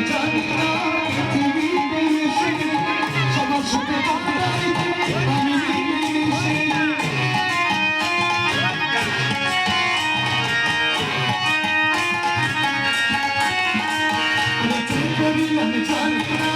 জানি না পৃথিবীতে এসে সবার সাথে আমি মিলেমিশে করি আমি জানি না